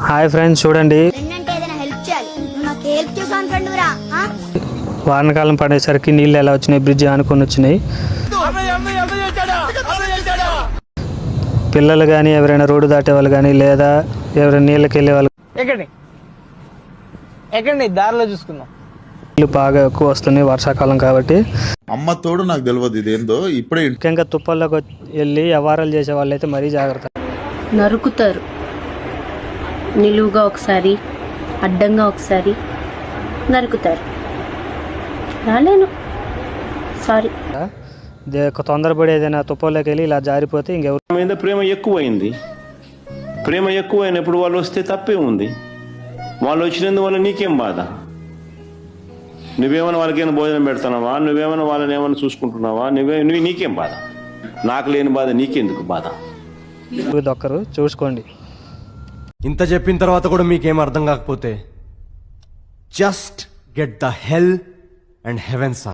Hi friends, చూడండి వానాకాలం పడేసరికి నీళ్ళు ఎలా వచ్చినాయి, బ్రిడ్జ్ ఆనుకొని వచ్చినాయి. పిల్లలు కానీ ఎవరైనా రోడ్డు దాటే వాళ్ళు కానీ లేదా ఎవరైనా నీళ్ళకి వెళ్ళే వాళ్ళు ఎక్కడి దారిలో చూసుకుందాం. నీళ్ళు బాగా ఎక్కువ వస్తున్నాయి వర్షాకాలం కాబట్టి. అమ్మ తోడు నాకు తెలియదు ఇదేందో ఇప్పుడే. ముఖ్యంగా తుప్పల్లోకి వెళ్ళి వ్యవహారాలు చేసే వాళ్ళు అయితే మరీ జాగ్రత్త. నరుకుతారు, నిలువుగా ఒకసారి అడ్డంగా ఒకసారి నరుకుతారు. రాలేను, సారీ. తొందరపడి ఏదైనా తుప్పల్లోకి వెళ్ళి ఇలా జారిపోతే ఇంకెవరు మీద ప్రేమ ఎక్కువైంది. ప్రేమ ఎక్కువైనప్పుడు వాళ్ళు వస్తే తప్పే ఉంది. వాళ్ళు వచ్చినందువల్ల నీకేం బాధ? నువ్వేమైనా వాళ్ళకైనా భోజనం పెడుతున్నావా? నువ్వేమైనా వాళ్ళని ఏమైనా చూసుకుంటున్నావా? నీకేం బాధ? నాకు లేని బాధ నీకెందుకు బాధ? దొక్కరు చూసుకోండి. ఇంత చెప్పిన తర్వాత కూడా మీకేం అర్థం కాకపోతే just get the hell and heaven